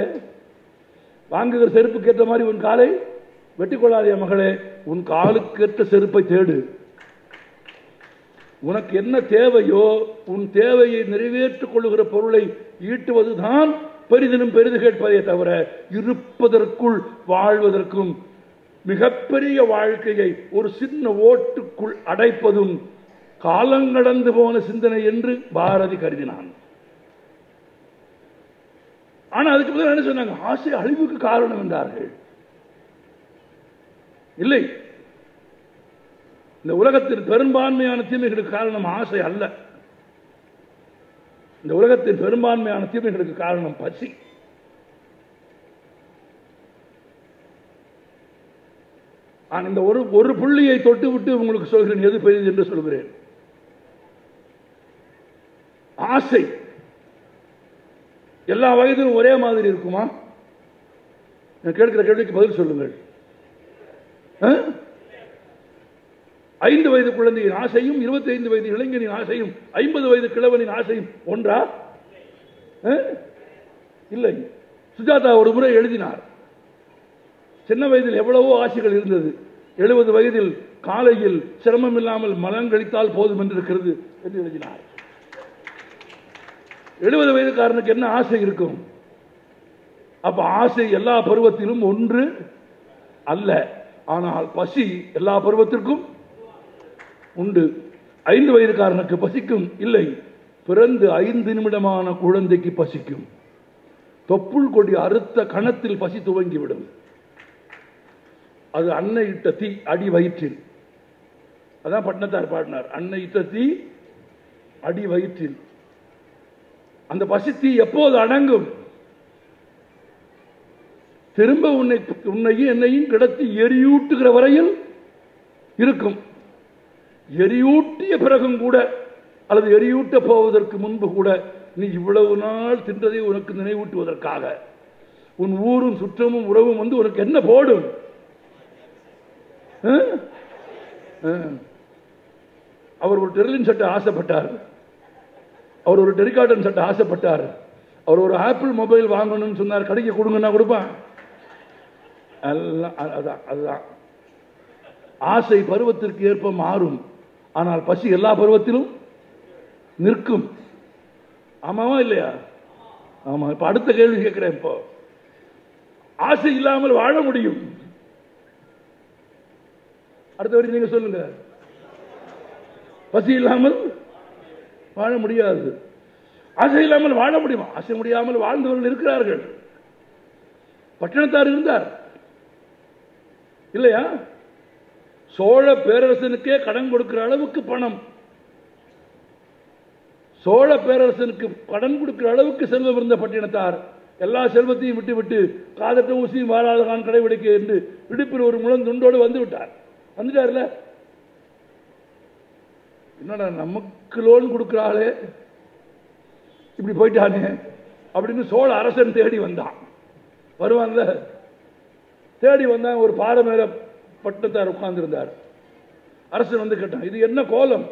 வாங்குகிற செருப்புக்கு ஏற்ற மாதிரி உன் காலை வெட்டிக் கொள்ளாதே மகளே, உன் காலுக்கு ஏற்ற செருப்பை தேடு. உனக்கு என்ன தேவையோ உன் தேவையை நிறைவேற்றிக் கொள்ளுகிற பொருளை ஈட்டுவதுதான் பெரிதினும் பெரிது கேட்பதே தவிர இருப்பதற்குள் வாழ்வதற்கும் மிகப்பெரிய வாழ்க்கையை ஒரு சின்ன ஓட்டுக்குள் அடைப்பதும் காலங்கடந்து போன சிந்தனை என்று பாரதி கருதினான். ஆனா அதுக்கு பதில் என்ன சொன்னாங்க? ஆசை அழிவுக்கு காரணம் என்றார்கள். இல்லை, இந்த உலகத்தின் பெரும்பான்மையான தீமைகளுக்கு காரணம் ஆசை அல்ல. இந்த உலகத்தின் பெரும்பான்மையான தீமைகளுக்கு காரணம் பசி. நான் இந்த ஒரு புள்ளியை தொட்டு விட்டு உங்களுக்கு சொல்கிறேன், எது பெரியது என்று சொல்கிறேன். ஆசை எல்லா வயதிலும் ஒரே மாதிரி இருக்குமா? நான் கேட்கிற கேள்விக்கு பதில் சொல்லுங்கள். 5 வயது குழந்தையின் ஆசையும் 25 வயது இளைஞனின் ஆசையும் 50 வயது கிழவனின் ஆசையும் ஒன்றா? இல்லை. சுஜாதா ஒரு முறை எழுதினார், சின்ன வயதில் எவ்வளவோ ஆசைகள் இருந்தது, 70 வயதில் காலையில் சிரமம் இல்லாமல் மலம் கழித்தால் போதும் என்றிருக்கிறது என்று எழுதினார். 70 வயதுக்காரனுக்கு என்ன ஆசை இருக்கும்? அப்ப ஆசை எல்லா பருவத்திலும் ஒன்று அல்ல. ஆனால் பசி எல்லா பருவத்திற்கும் உண்டு. 5 வயதுக்காரனுக்கு பசிக்கும் இல்லை, பிறந்து 5 நிமிடமான குழந்தைக்கு பசிக்கும். தொப்புள் கொடி அறுத்த கணத்தில் பசி துவங்கிவிடும். அது அன்னை இட்ட தீ அடி வயிற்றில். அதான் பட்டினத்தார் பாடினார், அன்னை இட்ட தீ அடி வயிற்றில். அந்த பசி தீ எப்போது அடங்கும்? திரும்ப உன்னையும் என்னையும் கிடத்தி எரியூட்டுகிற வரையில் இருக்கும். எரியூட்டிய பிறகும் கூட, அல்லது எரியூட்ட போவதற்கு முன்பு கூட, நீ இவ்வளவு நாள் தின்றதை உனக்கு நினைவூட்டுவதற்காக உன் ஊரும் சுற்றமும் உறவும் வந்து உனக்கு என்ன போடும்? அவர் ஒரு டெர்லின் சட்டை ஆசைப்பட்டார், அவர் ஒரு டெரிகாட்டன் சட்டை ஆசைப்பட்டார், அவர் ஒரு ஆப்பிள் மொபைல் வாங்கணும்னு சொன்னார், கடைக்கு கொடுங்கன்னா கொடுப்பான். அதுதான் ஆசை பருவத்திற்கு ஏற்ப மாறும். ஆனால் பசி எல்லா பருவத்திலும் நிற்கும். ஆமாவா இல்லையா? ஆமா. இப்ப அடுத்த கேள்வி கேட்கிறேன். இப்போ ஆசை இல்லாமல் வாழ முடியும்? அடுத்த வரை நீங்க சொல்லுங்க. பசி இல்லாமல் வாழ முடியாது. ஆசை இல்லாமல் வாழ முடியுமா? ஆசை முடியாமல் வாழ்ந்தவர்கள் இருக்கிறார்கள். பட்டினத்தார் இருந்தார் இல்லையா? சோழ பேரரசனுக்கே கடன் கொடுக்கிற அளவுக்கு பணம், சோழ பேரரசனுக்கு கடன் கொடுக்கிற அளவுக்கு செல்வம் இருந்த பட்டினத்தார் எல்லா செல்வத்தையும் விட்டு காதட்ட ஊசியும் வாராதகான் கடைபிடிக்க என்று இடுப்பில் ஒரு முழம் துண்டோடு வந்து விட்டார். வந்துட்டார்ல, என்னடா நமக்கு லோன் கொடுக்கிறாளே இப்படி போயிட்டானே அப்படின்னு சோழ அரசன் தேடி வந்தான். வருவான்ல, தேடி வந்தான். ஒரு பாறை மேல பட்டினத்தார் உட்கார்ந்து இருந்தார். அரசன் வந்து கேட்டான், இது என்ன கோலம்?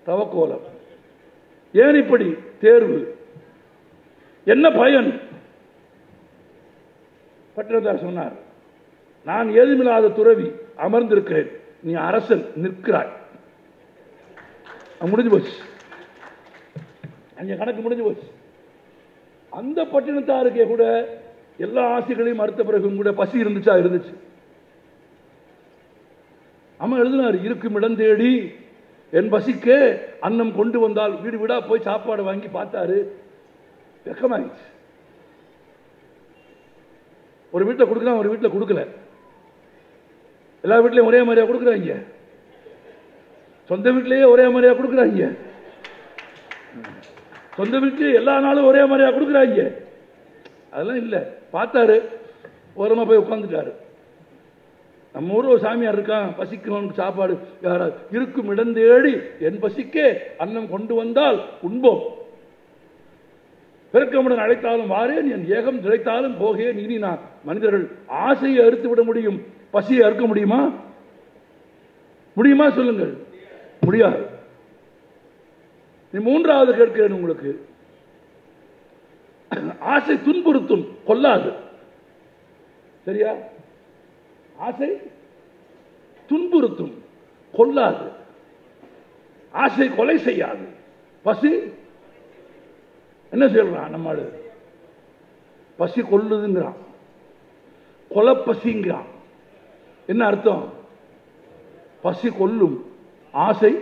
தவக்கோலம். ஏன் இப்படி தேர்வு? என்ன பயன்? பட்டினத்தார் சொன்னார், நான் ஏதுமில்லாத துறவி அமர்ந்திருக்கிறேன், நீ அரசன் நிற்கிறாய். முடிஞ்சு போச்சு, அங்க கணக்கு முடிஞ்சு போச்சு. அந்த பட்டினத்தாருக்கே கூட எல்லா ஆசைகளையும் மறுத்த பிறகும் கூட பசி இருந்துச்சா? இருந்துச்சு. அம்மா எழுதினார், இருக்கும் இடம் தேடி என் பசிக்கே அன்னம் கொண்டு வந்தால். வீடு வீடா போய் சாப்பாடு வாங்கி பார்த்தாரு, வெக்கமாயிடுச்சு. ஒரு வீட்டில் கொடுக்கலாம், ஒரு வீட்டில் கொடுக்கல. எல்லா வீட்லையும் ஒரே மாதிரியா கொடுக்குறாங்க, சொந்த வீட்டிலேயே ஒரே மாதிரியா கொடுக்குறாங்க, சொந்த வீட்டிலேயே எல்லா நாளும் ஒரே மாதிரியா கொடுக்குறாங்க. அதெல்லாம் இல்லை. பார்த்தாரு, ஓரமாக போய் உட்காந்துட்டாரு. நம்ம ஊர் ஒரு சாமியார் இருக்கான், பசிக்கிறவனுக்கு சாப்பாடு யாராவது இருக்கும் இடம் தேடி என் பசிக்கே அன்னம் கொண்டு வந்தால் உண்போம். பெருக்கமுடன் அழைத்தாலும் வாரேன், என் ஏகம் திளைத்தாலும் போகேன். இனி நான் மனிதர்கள் ஆசையை அறுத்து விட முடியும், பசியை அறுக்க முடியுமா? முடியுமா சொல்லுங்கள்? முடியாது. நீ மூன்றாவது கேட்கிறேன் உங்களுக்கு. ஆசை துன்புறுத்தும், கொல்லாது. சரியா? ஆசை துன்புறுத்தும், கொல்லாது. ஆசை கொலை செய்யாது. பசி என்ன சொல்றான்? நம்ம பசி கொல்லுதுங்கிறான், கொலை பசிங்கிறான். என்ன அர்த்தம்? பசி கொல்லும், ஆசை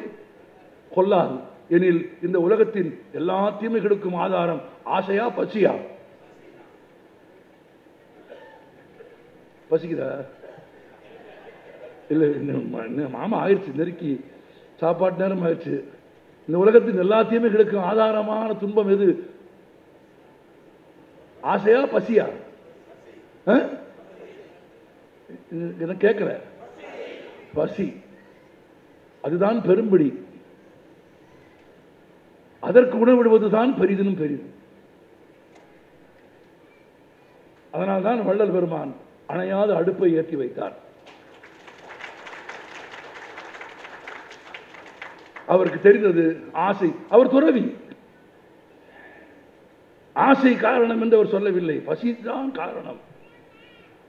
கொல்லாது. எனில் இந்த உலகத்தின் எல்லா தீமைகளுக்கும் ஆதாரம் ஆசையா பசியா? பசிக்குதா? இல்லை, மாமா ஆயிடுச்சு, நெருக்கி சாப்பாட்டு நேரம் ஆயிடுச்சு. இந்த உலகத்தின் எல்லா தீமைகளுக்கும் ஆதாரமான துன்பம் எது? ஆசையா பசியா? என்ன கேட்கல? பசி. அதுதான் பெரும்படி. அதற்கு உணவிடுவதுதான் பெரிதினும் பெரிது. அதனால்தான் வள்ளல் பெருமான் அணையாத அடுப்பை ஏற்றி வைத்தார். அவருக்கு தெரிந்தது ஆசை. அவர் துறவி. ஆசை காரணம் என்று அவர் சொல்லவில்லை, பசிதான் காரணம்.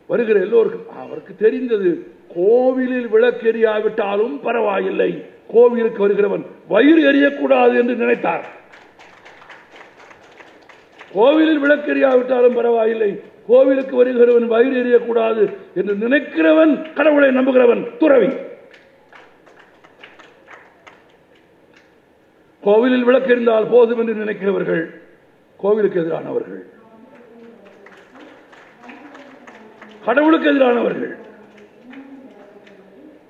வருகிற எல்லோருக்கும் அவருக்கு தெரிந்தது, கோவிலில் விளக்கெரியாவிட்டாலும் பரவாயில்லை, கோவிலுக்கு வருகிறவன் வயிறு எரியக்கூடாது என்று நினைத்தார். கோவிலில் விளக்கெரியாவிட்டாலும் பரவாயில்லை, கோவிலுக்கு வருகிறவன் வயிறு எரியக்கூடாது என்று நினைக்கிறவன் கடவுளை நம்புகிறவன் துறவி. கோவிலில் விளக்கெறிந்தால் போதும் என்று நினைக்கிறவர்கள் கோவிலுக்கு எதிரானவர்கள், கடவுளுக்கு எதிரானவர்கள்.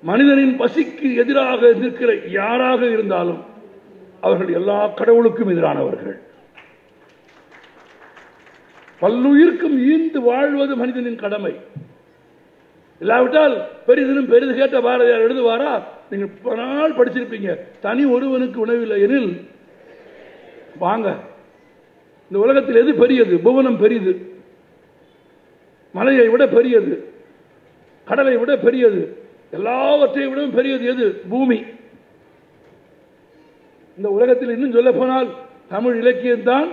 மனிதனின் பசிக்கு எதிராக நிற்கிற யாராக இருந்தாலும் அவர்கள் எல்லா கடவுளுக்கும் எதிரானவர்கள். பல்லுயிர்க்கும் ஈந்து வாழ்வது மனிதனின் கடமை. இல்லாவிட்டால் பெரிதினும் பெரிது கேட்ட பாரதியார் எழுதுவாரா? நீங்கள் பல நாள் படிச்சிருப்பீங்க. தனி ஒருவனுக்கு உணவில்லை எனில் வாங்க. இந்த உலகத்தில் எது பெரியது? புவனம் பெரியது, மலையை விட பெரியது, கடலை விட பெரியது, எல்லாவற்றை விடவும் பெரியது எது? பூமி. இந்த உலகத்தில் இன்னும் சொல்ல போனால் தமிழ் இலக்கியம்தான்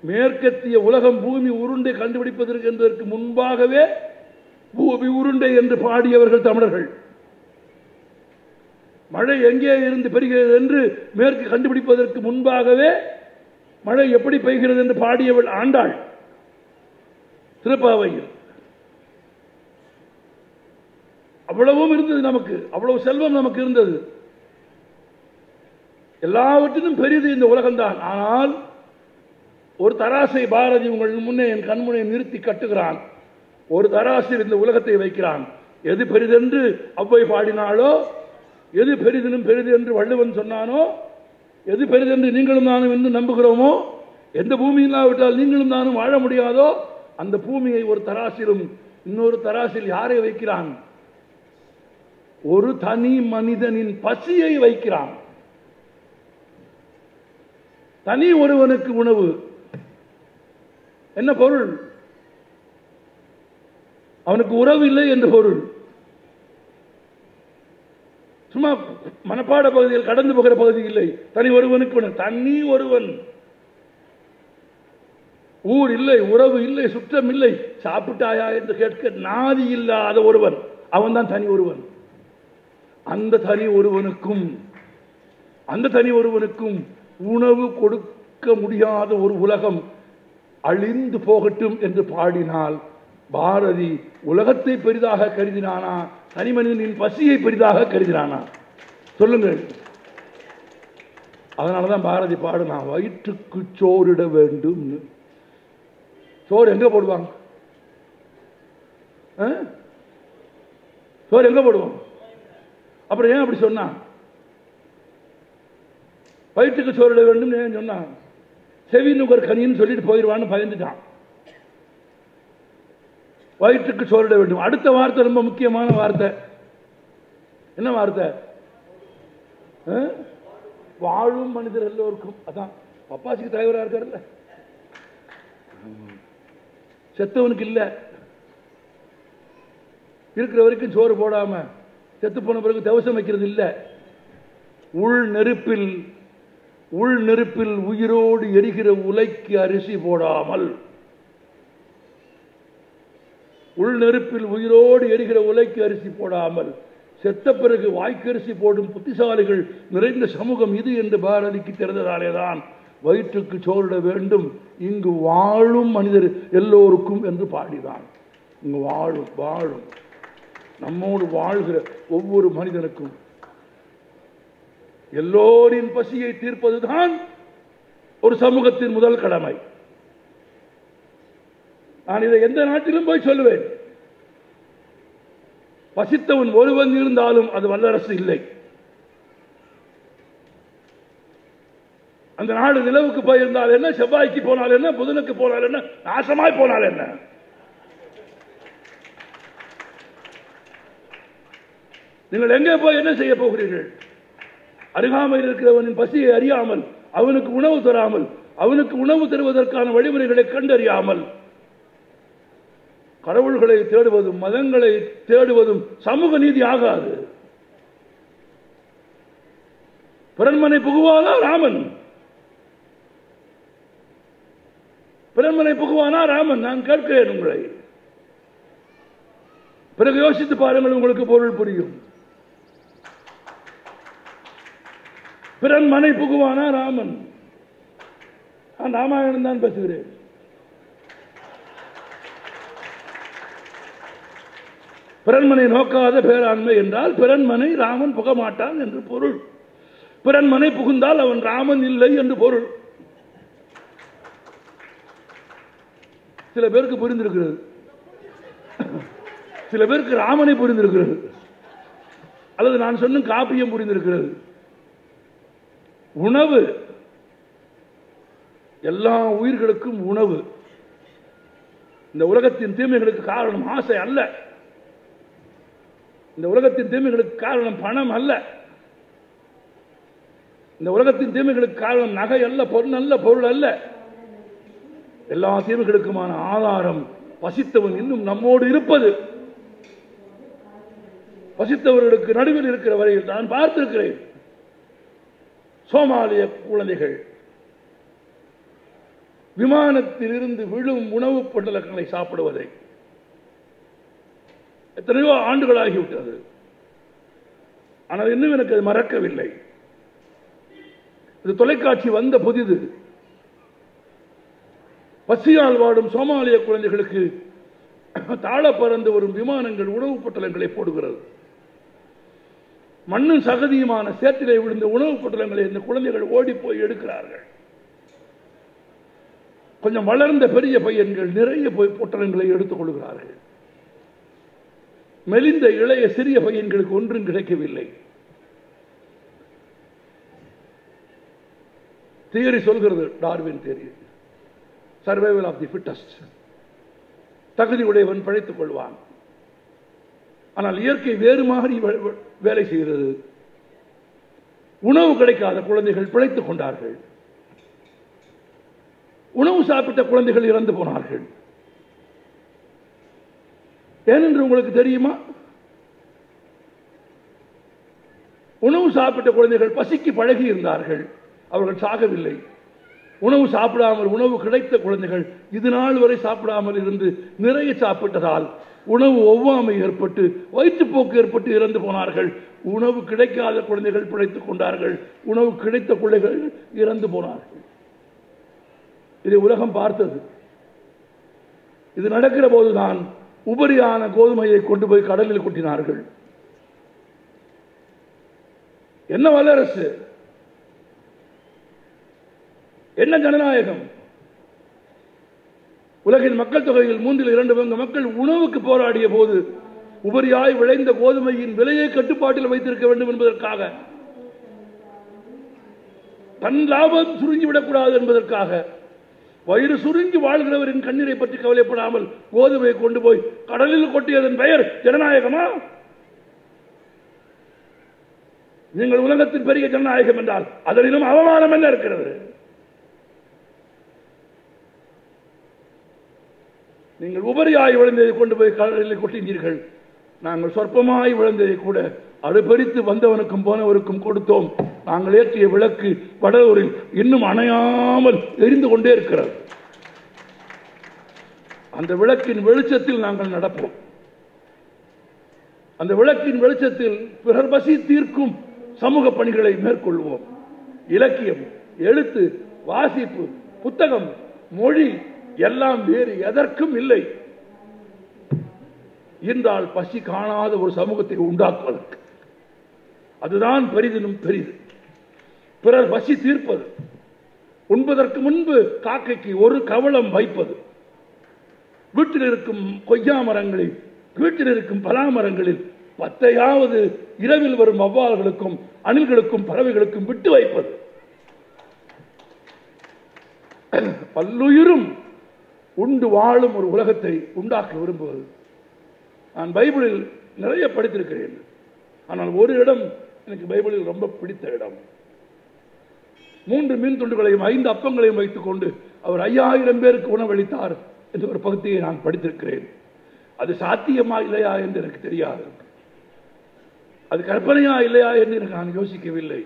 மேற்கத்திய உலகம் பூமி உருண்டை கண்டுபிடிப்பதற்கு என்பதற்கு முன்பாகவே பூமி உருண்டை என்று பாடியவர்கள் தமிழர்கள். மழை எங்கே இருந்து பெறுகிறது என்று மேற்கு கண்டுபிடிப்பதற்கு முன்பாகவே மழை எப்படி பெய்கிறது என்று பாடியவள் ஆண்டாள் திருப்பாவையில். அவ்வளவும் இருந்தது நமக்கு, அவ்வளவு செல்வம் நமக்கு இருந்தது. எல்லாவற்றிலும் பெரிது இந்த உலகம்தான். ஆனால் ஒரு தராசை பாரதி உங்கள் முன்னே என் கண்முனை நிறுத்தி கட்டுகிறான். ஒரு தராசில் இந்த உலகத்தை வைக்கிறான். எது பெரிதென்று அவ்வை பாடினாலோ, எது பெரிதினும் பெரிது என்று வள்ளுவன் சொன்னானோ, எது பெரிதென்று நீங்களும் நானும் என்று நம்புகிறோமோ, எந்த பூமி இல்லாவிட்டால் நீங்களும் நானும் வாழ முடியாதோ அந்த பூமியை ஒரு தராசிலும் இன்னொரு தராசில் யாரை வைக்கிறான்? ஒரு தனி மனிதனின் பசியை வைக்கிறான். தனி ஒருவனுக்கு உணவு என்ன பொருள்? அவனுக்கு உறவு இல்லை என்று பொருள். சும்மா மனப்பாட பகுதியில் கடந்து போகிற பகுதி இல்லை. தனி ஒருவனுக்கு தனி ஒருவன். ஊர் இல்லை, உறவு இல்லை, சுற்றம் இல்லை, சாப்பிட்டாயா என்று கேட்க நாதி இல்லாத ஒருவன், அவன் தான் தனி ஒருவன். அந்த தனி ஒருவனுக்கும் உணவு கொடுக்க முடியாத ஒரு உலகம் அழிந்து போகட்டும் என்று பாடினால் பாரதி உலகத்தை பெரிதாக கருதினானா, தனி மனிதனின் பசியை பெரிதாக கருதினானா? சொல்லுங்கள். அதனாலதான் பாரதி பாடுனா, வயிற்றுக்கு சோறிட வேண்டும். சோறு எங்க போடுவாங்க? சோறு எங்க போடுவாங்க? அப்புறம் ஏன் அப்படி சொன்னா? வயிற்றுக்கு சோறிட வேண்டும் ஏன் சொன்னா? செவி நுகர் கனின்னு சொல்லிட்டு போயிடுவான்னு பயந்துட்டான். வயிற்றுக்கு சோறிட வேண்டும். அடுத்த வார்த்தை ரொம்ப முக்கியமான வார்த்தை. என்ன வார்த்தை? வாழும் மனிதர் எல்லோருக்கும். அதான் பப்பாசிக்கு தலைவராக இருக்காருல்ல, செத்தவனுக்கு இல்ல. இருக்கிற வரைக்கும் சோறு போடாம செத்து போன பிறகு தவசம் வைக்கிறது இல்ல. உள் நெருப்பில் உயிரோடு எரிகிற உலைக்கு அரிசி போடாமல், உள் நெருப்பில் உயிரோடு எரிகிற உலைக்கு அரிசி போடாமல் செத்த பிறகு வாய்க்கரிசி போடும் புத்திசாலிகள் நிறைந்த சமூகம் இது என்று பாரதிக்கு தெரிந்ததாலேதான் வயிற்றுக்கு சோறிட வேண்டும் இங்கு வாழும் மனிதர் எல்லோருக்கும் என்று பாடினான். இங்கு வாழும் வாழும் நம்மோடு வாழ்கிற ஒவ்வொரு மனிதனுக்கும் எல்லோரின் பசியை தீர்ப்பதுதான் ஒரு சமூகத்தின் முதல் கடமை. நான் இதை எந்த நாட்டிலும் போய் சொல்லுவேன். பசித்தவன் ஒருவன் இருந்தாலும் அது வல்லரசு இல்லை. அந்த நாடு நிலவுக்கு போயிருந்தால் என்ன, செவ்வாய்க்கு போனால் என்ன, புதனுக்கு போனால் என்ன, நாசமாய் போனால் என்ன. நீங்கள் எங்கே போய் என்ன செய்ய போகிறீர்கள்? அருகாமையில் இருக்கிறவனின் பசியை அறியாமல், அவனுக்கு உணவு தராமல், அவனுக்கு உணவு தருவதற்கான வழிமுறைகளை கண்டறியாமல் கடவுள்களை தேடுவதும் மதங்களை தேடுவதும் சமூக நீதி ஆகாது. பிறன்மனை புகுவானா ராமன்? பிறன்மனை புகுவானா ராமன்? நான் கேட்கிறேன் உங்களை. பிறகு யோசித்து பாருங்கள், உங்களுக்கு பொருள் புரியும். பிறன்மனை புகுவானா ராமன்? நான் ராமாயணம் தான் பேசுகிறேன். பிறன்மனை நோக்காத பேராண்மை என்றால் பிறன்மனை ராமன் புக மாட்டான் என்று பொருள். பிறன்மனை புகுந்தால் அவன் ராமன் இல்லை என்று பொருள். சில பேருக்கு புரிந்திருக்கிறது, சில பேருக்கு ராமனை புரிந்திருக்கிறது, அல்லது நான் சொன்ன காப்பியம் புரிந்திருக்கிறது. உணவு எல்லா உயிர்களுக்கும் உணவு. இந்த உலகத்தின் தீமைகளுக்கு காரணம் ஆசை அல்ல. இந்த உலகத்தின் தீமைகளுக்கு காரணம் பணம் அல்ல. இந்த உலகத்தின் தீமைகளுக்கு காரணம் நகை அல்ல, பொருள் அல்ல, பொருள் அல்ல. எல்லா தீமைகளுக்குமான ஆதாரம் பசித்தவன் இன்னும் நம்மோடு இருப்பது. பசித்தவர்களுக்கு நடுவில் இருக்கிற வரையில் நான் பார்த்திருக்கிறேன் சோமாலிய குழந்தைகள் விமானத்தில் இருந்து விழும் உணவுப் பொட்டலங்களை சாப்பிடுவதை. எத்தனையோ ஆண்டுகளாகிவிட்டது, ஆனால் இன்னும் எனக்கு அது மறக்கவில்லை. இது தொலைக்காட்சி வந்த புதிது. பசியால் வாடும் சோமாலிய குழந்தைகளுக்கு தாழ பறந்து வரும் விமானங்கள் உணவுப் பொட்டலங்களை போடுகிறது. மண்ணும் சகதியுமான சேற்றிலே விழுந்த உணவுப் பொட்டலங்களை இந்த குழந்தைகள் ஓடி போய் எடுக்கிறார்கள். கொஞ்சம் வளர்ந்த பெரிய பையன்கள் நிறைய போய் பொட்டலங்களை எடுத்துக் கொள்கிறார்கள். மெலிந்த இளைய சிறிய பையன்களுக்கு ஒன்றும் கிடைக்கவில்லை. தியரி சொல்கிறது, Darwin theory, survival of the fittest. தகுதி உடையவன் பிழைத்துக் கொள்வான். ஆனால் இயற்கை வேறு மாதிரி வேலை செய்கிறது. உணவு கிடைக்காத குழந்தைகள் பிழைத்துக் கொண்டார்கள். உணவு சாப்பிட்ட குழந்தைகள் இறந்து போனார்கள். ஏனென்று உங்களுக்கு தெரியுமா? உணவு சாப்பிட்ட குழந்தைகள் பசிக்கு பழகி இருந்தார்கள், அவர்கள் சாகவில்லை. உணவு சாப்பிடாமல் உணவு கிடைத்த குழந்தைகள் இது நாள் வரை சாப்பிடாமல் இருந்து நிறைய சாப்பிட்டதால் உணவு ஒவ்வாமை ஏற்பட்டு வயிற்றுப்போக்கு ஏற்பட்டு இறந்து போனார்கள். உணவு கிடைக்காத குழந்தைகள் பிழைத்துக் கொண்டார்கள். உணவு கிடைத்த குழந்தைகள் இறந்து போனார்கள். இதை உலகம் பார்த்தது. இது நடக்கிற போதுதான் உபரியான கோதுமையை கொண்டு போய் கடலில் கொட்டினார்கள். என்ன வல்லரசு, என்ன ஜனநாயகம்! உலகின் மக்கள் தொகையில் 2/3 மக்கள் உணவுக்கு போராடிய போது உபரியாய் விளைந்த கோதுமையின் விலையை கட்டுப்பாட்டில் வைத்திருக்க வேண்டும் என்பதற்காக, தன் லாபம் சுருங்கிவிடக்கூடாது என்பதற்காக, வயிறு சுருங்கி வாழ்கிறவரின் கண்ணீரை பற்றி கவலைப்படாமல் கோதுமையை கொண்டு போய் கடலில் கொட்டியதன் பெயர் ஜனநாயகமா? நீங்கள் உலகத்தின் பெரிய ஜனநாயகம் என்றால் அதனிலும் அவமானம் என்ன இருக்கிறது? நீங்கள் உபரியாய் விளைந்ததை கொண்டு போய் கடலில் கொட்டினீர்கள். நாங்கள் சொற்பமாய் விளைந்ததை கூட அடுப்பறித்து வந்தவனுக்கும் போனவருக்கும் கொடுத்தோம். நாங்கள் ஏற்றிய விளக்கு வடலூரில் இன்னும் அணையாமல் எரிந்து கொண்டே இருக்கிறது. அந்த விளக்கின் வெளிச்சத்தில் நாங்கள் நடப்போம். அந்த விளக்கின் வெளிச்சத்தில் பிறர் பசி தீர்க்கும் சமூக பணிகளை மேற்கொள்வோம். இலக்கியம், எழுத்து, வாசிப்பு, புத்தகம், மொழி எல்லாம் வேறு எதற்கும் இல்லை என்றால் பசி காணாத ஒரு சமூகத்தை உண்டாக்குவதற்கு. அதுதான் பெரிதினும் பெரிது. பிறர் பசி தீர்ப்பது, உண்பதற்கு முன்பு காக்கைக்கு ஒரு கவளம் வைப்பது, வீட்டில் இருக்கும் கொய்யா மரங்களில், வீட்டில் இருக்கும் பலா மரங்களில் 10 இரவில் வரும் வௌவால்களுக்கும் அணில்களுக்கும் பறவைகளுக்கும் விட்டு வைப்பது, பல்லுயிரும் உண்டு வாழும் ஒரு உலகத்தை உண்டாக்க விரும்புவது. நான் பைபிளில் நிறைய படித்திருக்கிறேன். ஆனால் ஒரு இடம் எனக்கு பைபிளில் ரொம்ப பிடித்த இடம். 3 மீன் துண்டுகளையும் 5 அப்பங்களையும் வைத்துக் கொண்டு அவர் 5000 பேருக்கு உணவளித்தார் என்ற ஒரு பகுதியை நான் படித்திருக்கிறேன். அது சாத்தியமா இல்லையா என்று எனக்கு தெரியாது. அது கற்பனையா இல்லையா என்று நான் யோசிக்கவில்லை.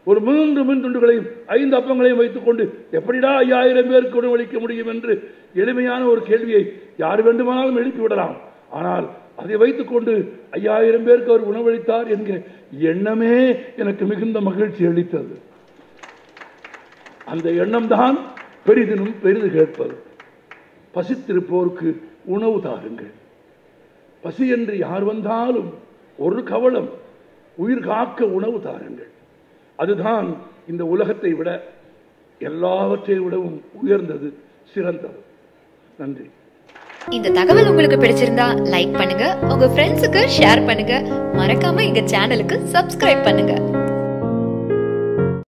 ஒரு 3 மீன் துண்டுகளையும் 5 அப்பங்களையும் வைத்துக் கொண்டு எப்படிடா 5000 பேருக்கு உணவளிக்க முடியும் என்று எளிமையான ஒரு கேள்வியை யார் வேண்டுமானாலும் எழுப்பிவிடலாம். ஆனால் அதை வைத்துக் கொண்டு 5000 பேருக்கு அவர் உணவளித்தார் என்கிற எண்ணமே எனக்கு மிகுந்த மகிழ்ச்சி அளித்தது. அந்த எண்ணம் தான் பெரிதினும் பெரிது கேட்பது. பசித்திருப்போருக்கு உணவு தாருங்கள். பசி என்று யார் வந்தாலும் ஒரு கவளம் உயிர் காக்க உணவு தாருங்கள். அதுதான் இந்த உலகத்தை விட எல்லாவற்றை விடவும் உயர்ந்தது, சிறந்தது. நன்றி. இந்த தகவல் உங்களுக்கு பிடிச்சிருந்தா லைக் பண்ணுங்க, உங்க ஃப்ரெண்ட்ஸுக்கு ஷேர் பண்ணுங்க, மறக்காம எங்க சேனலுக்கு சப்ஸ்கிரைப் பண்ணுங்க.